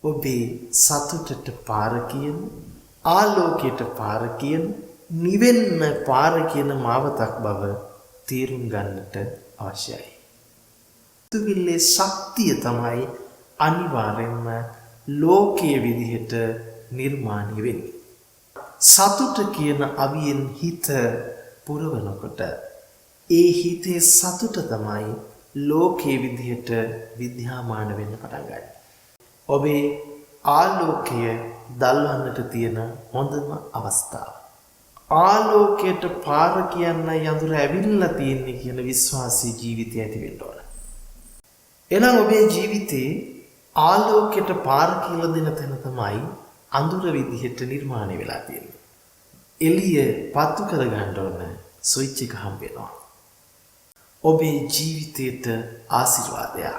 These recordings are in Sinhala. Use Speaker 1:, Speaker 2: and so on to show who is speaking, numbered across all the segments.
Speaker 1: ඔබේ සතුටට පාර කියන, ආලෝකයට පාර කියන, නිවෙන්න පාර කියන මාවතක් බව තේරුම් ගන්නට අවශ්‍යයි. සිතුවිල්ලේ ශක්තිය තමයි අනිවාර්යෙන්ම ලෝකයේ විදිහට නිර්මාණය වෙන්නේ. සතුට කියන අවියෙන් හිත පුරවනකොට ඒ හිතේ සතුට තමයි ලෝකයේ විදිහට විද්‍යාමාන වෙන්න පටන් ගන්නේ. ඔබේ ආලෝකය දල්වන්නට තියෙන හොඳම අවස්ථාව. ආලෝකයට පාර කියන්න යඳුර ඇවිල්ලා තියෙන්නේ කියන විශ්වාසී ජීවිතය ඇති වෙන්න ඕන. එහෙනම් ඔබේ ජීවිතේ ආලෝකයට පාර කියලා දෙන තැන තමයි අඳුර විදිහට නිර්මාණය වෙලා තියෙන්නේ. එළිය පත්තු කර ගන්න ඕන ස්විච් එක හම්බ වෙනවා. ඔබේ ජීවිතයට ආශිර්වාදයක්.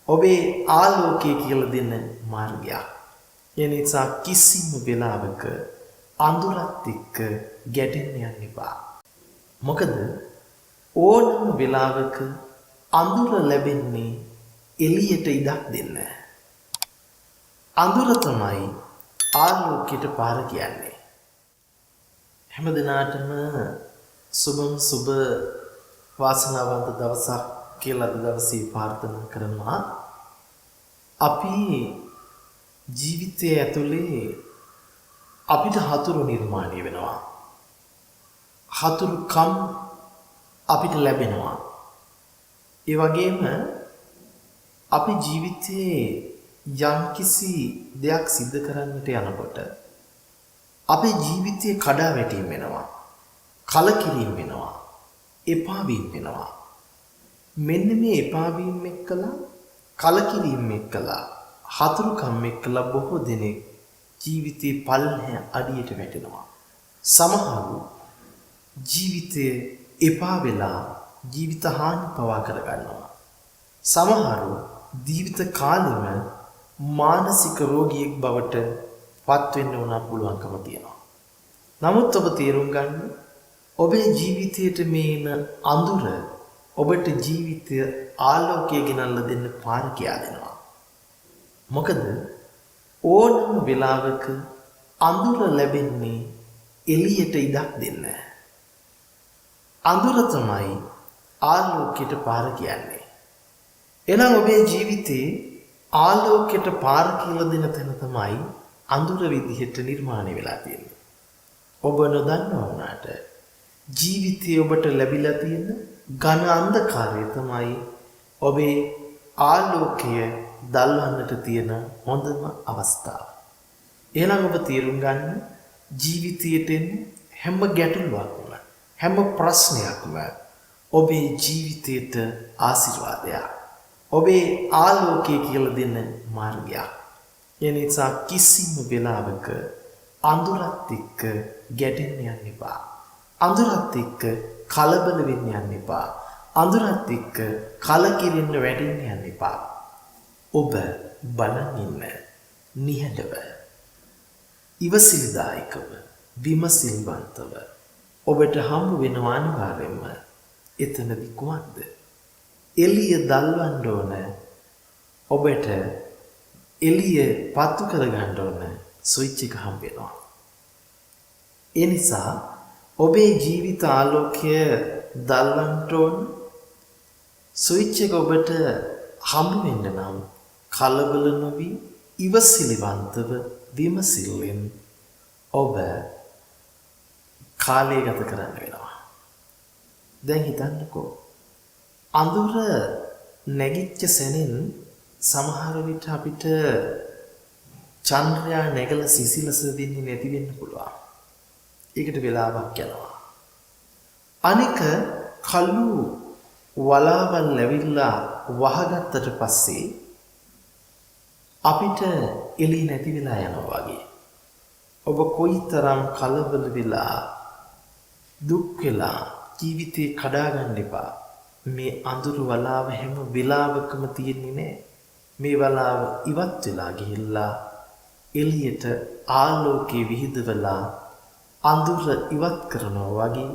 Speaker 1: ඔබේ ආලෝකය කියලා දෙන මාර්ගයක්. ඒ නිසා කිසිම වෙලාවක අඳුරත් එක්ක ගැටෙන්න යන්න එපා. මොකද ඕනම වෙලාවක අඳුර ලැබෙන්නේ එළියට ඉඩක් දෙන්න. අඳුර තමයි ආලෝකයට පාර කියන්නේ. හැමදිනාටම සුබ වාසනාවන්ත දවසක් කියලා දවසේ ප්‍රාර්ථනා කරනවා. අපි ජීවිතයේ ඇතුලේ අපිට හතුරු නිර්මාණය වෙනවා. හතුරුකම් අපිට ලැබෙනවා. ඒ වගේම අපි ජීවිතයේ යම්කිසි දෙයක් සිද්ධ කරන්නට යනකොට අපේ ජීවිතයේ කඩා වැටීම් වෙනවා. කලකිරීම වෙනවා. එපා වීම වෙනවා. මෙන්න මේ එපා වීම එක්කලා, කලකිරීම එක්කලා, හතුරුකම් එක්කලා බොහෝ දෙනෙක් ජීවිතේ පල්හැ අඩියට වැටෙනවා. සමහරු ජීවිතේ එපා වෙලා ජීවිත හානි පවා කරගන්නවා. සමහරු ජීවිත කාලෙම මානසික රෝගියෙක් බවට පත් වෙන්න උනා පුළුවන්කම තියෙනවා. නමුත් ඔබ තේරුම් ගන්න, ඔබේ ජීවිතයට මේන අඳුර ඔබට ජීවිතය ආලෝකය ගෙනල්ලා දෙන්න පාර කියා දෙනවා. මොකද ඕනම වෙලාවක අඳුර ලැබෙන්නේ එළියට ඉඩක් දෙන්න. අඳුර තමයි ආලෝකයට පාර කියන්නේ. එහෙනම් ඔබේ ජීවිතේ ආලෝකයට පාර කියලා දෙන තැන තමයි අඳුර විදිහට නිර්මාණය වෙලා තියෙන්නේ. ඔබ නොදන්නවා වුණාට ජීවිතයේ ඔබට ලැබිලා තියෙන ඝන අන්ධකාරය තමයි ඔබේ ආලෝකය දල්වන්නට තියෙන හොඳම අවස්ථාව. එහෙනම් ඔබ තේරුම් ගන්න, ජීවිතයට එන හැම ගැටලුවක්ම, හැම ප්‍රශ්නයක්ම ඔබේ ජීවිතයට ආශිර්වාදයක්. ඔබේ ආලෝකය කියලා දෙන මාර්ගයක්. ඒ නිසා කිසිම වෙලාවක අඳුරත් එක්ක ගැටෙන්න යන්න එපා. අඳුරත් එක්ක කලබල වෙන්න යන්න එපා. අඳුරත් එක්ක කලකිරෙන්න වැටෙන්න යන්න එපා. ඔබ බලන් ඉන්න නිහඬව, ඉවසිලිදායකව, විමසිලිවන්තව ඔබට හම්බ වෙනවා අනිවාර්යයෙන්ම. එතනදි කුමක්ද? එළිය දල්වන්න ඕන. ඔබට එළිය පත්තු කරගන්න ඕන ස්විච් එක හම්බ වෙනවා. ඒ නිසා ඔබේ ජීවිත ආලෝකය දල්වන්න ඕන ස්විච් එක ඔබට හම්බ වෙන්න නම් කලබල නොවි, ඉවසිලිවන්තව, විමසිල්ලෙන් ඔබ කාලය ගත කරන්න වෙනවා. දැන් හිතන්නකෝ, අඳුර නැගිච්ච සැනින් සමහර විට අපිට චන්ද්‍රයා නැගලා සිසිලස දෙන්නේ නැති වෙන්න පුළුවන්. ඒකට වෙලාවක් යනවා. අනික කළු වලාවල් ලැබිලා වහගත්තට පස්සේ අපිට එළි නැති වෙලා යනවා වගේ. ඔබ කොයිතරම් කලබල වෙලා දුක් වෙලා ජීවිතේ කඩා ගන්න එපා. මේ අඳුරු වලාව හැම වෙලාවකම තියෙන්නේ නැහැ. මේ වලාව ඉවත් වෙලා ගිහිල්ලා එළියට ආලෝකයේ විහිදවලා අඳුර ඉවත් කරනවා වගේ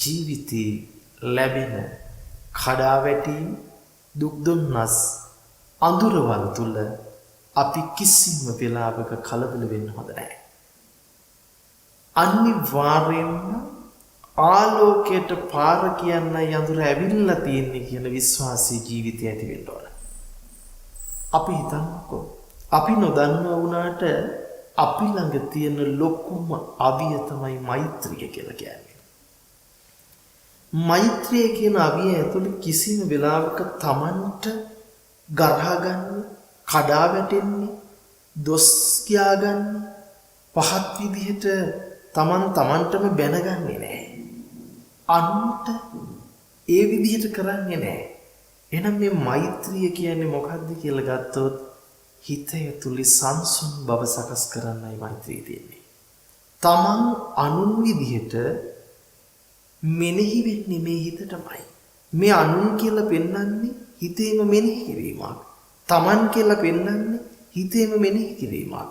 Speaker 1: ජීවිතේ ලැබෙන කඩාවැටීම්, දුක් දුන්නස් අඳුරවල් තුල අපි කිසිම වෙලාවක කලබල වෙන්න හොඳ නැහැ. අනිවාර්යෙන්ම ආලෝකයට පාර කියන්න යඳුර ඇවිල්ලා තියෙන්නේ කියන විශ්වාසී ජීවිතය ඇති වෙන්න ඕන. අපි හිතන්නකෝ අපි නොදන්නා වුණාට අපි ළඟ තියෙන ලොකුම අවිය තමයි මෛත්‍රිය කියලා කියන්නේ. මෛත්‍රිය කියන අවිය ඇතුළේ කිසිම වෙලාවක Tamanට ගරහා ගන්න, කඩා වැටෙන්නේ, දොස් කියාගන්නේ, පහත් විදිහට Tamanටම බැනගන්නේ නැහැ. අනුන්ට ඒ විදිහට කරන්නේ නැහැ. එහෙනම් මේ මෛත්‍රිය කියන්නේ මොකක්ද කියලා ගත්තොත් හිත ඇතුලේ සංසුන් බව සකස් කරන්නයි මෛත්‍රිය තියෙන්නේ. Taman අනුන් විදිහට මෙනෙහි වෙන්නේ මේ හිතටමයි. මේ අනුන් කියලා පෙන්වන්නේ හිතේම මෙනෙහි කිරීමක්. Taman කියලා පෙන්වන්නේ හිතේම මෙනෙහි කිරීමක්.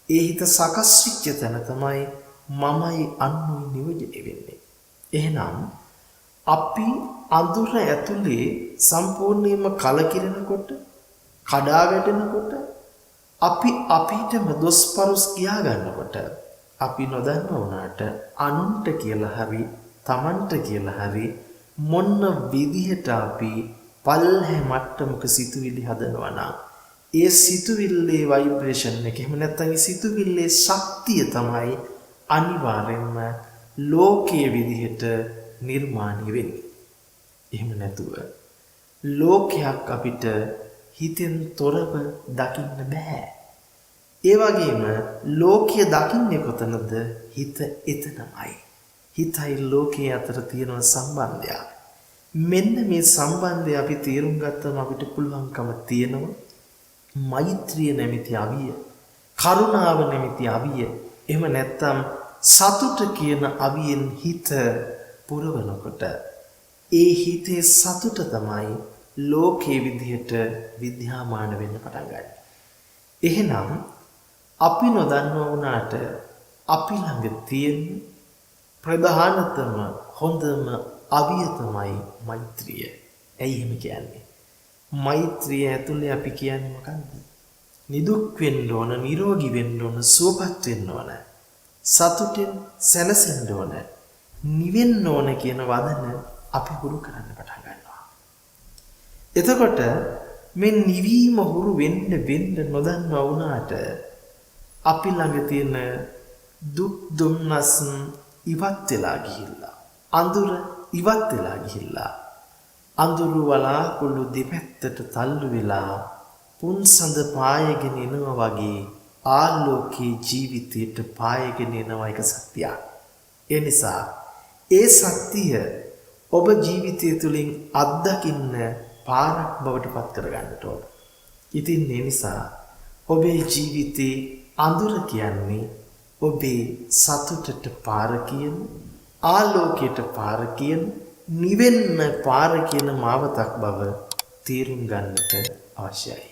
Speaker 1: ඒ හිත සකස් වෙච්ච තැන තමයි මමයි අනුයි නියෝජනය වෙන්නේ. එහෙනම් අපි අඳුර ඇතුලේ සම්පූර්ණයෙන්ම කලකිරෙනකොට, කඩා වැටෙනකොට, අපි අපිටම දොස්පරුස් කියා ගන්නකොට, අපි නොදන්න වුණාට අනුන්ට කියලා හරි Tamanට කියලා හරි මොන විදිහට අපි පල්හැ මට්ටමක සිතුවිලි හදනවා නම් ඒ සිතුවිල්ලේ ভাইබ්‍රේෂන් එක එහෙම නැත්නම් ඒ සිතුවිල්ලේ ශක්තිය තමයි අනිවාර්යෙන්ම ලෝකයේ විදිහට නිර්මාණය වෙන්නේ. එහෙම නැතුව ලෝකයක් අපිට හිතෙන් තොරව දකින්න බෑ. ඒ වගේම ලෝකය දකින්නේ කොතනද? හිත එතනමයි. හිතයි ලෝකයේ අතර තියෙන සම්බන්ධයක්. මෙන්න මේ සම්බන්ධය අපි තේරුම් ගත්තම අපිට පුළුවන්කම තියෙනවා මෛත්‍රිය නැමැති අවිය, කරුණාව නැමැති අවිය, එහෙම නැත්නම් සතුට කියන අවියෙන් හිත පුරවනකොට ඒ හිතේ සතුට තමයි ලෝකයේ විදිහට විද්‍යාමාන වෙන්න පටන් ගන්න. එහෙනම් අපි නොදන්නා වුණාට අපි ළඟ තියෙන ප්‍රධානතම හොඳම අවිය තමයි මෛත්‍රිය. ඇයි එහෙම කියන්නේ? මෛත්‍රිය ඇතුලේ අපි කියන්නේ මොකක්ද? නිදුක් වෙන්න ඕන, නිරෝගී වෙන්න ඕන, සුවපත් වෙන්න ඕන, සතුටින් සැනසෙන්න ඕන, නිවෙන්න ඕන කියන වදන අපි හුරු කරන්න පටන් ගන්නවා. එතකොට මේ නිවීම හුරු වෙන්න නොදන්නා වුණාට අපි ළඟ තියෙන දුක් දුම්නස් ඉවත් වෙලා ගිහිල්ලා, අඳුර ඉවත් වෙලා ගිහිල්ලා, අඳුරු වලාකුළු දෙපැත්තට තල්ලු වෙලා පුන්සඳ පායගෙන එනවා වගේ ආලෝකී ජීවිතයට පායගෙන එනවා එක සත්‍යයක්. ඒ නිසා ඒ සත්‍යය ඔබ ජීවිතය තුළින් අත්දකින්න පාරක් බවට පත් කරගන්නට ඕන. ඉතින් ඒ නිසා ඔබේ ජීවිතේ අඳුර කියන්නේ ඔබේ සතුටට පාර කියන, ආලෝකයට පාර කියන, නිවෙන්න පාර කියන මාවතක් බව තේරුම් ගන්නට අවශ්‍යයි.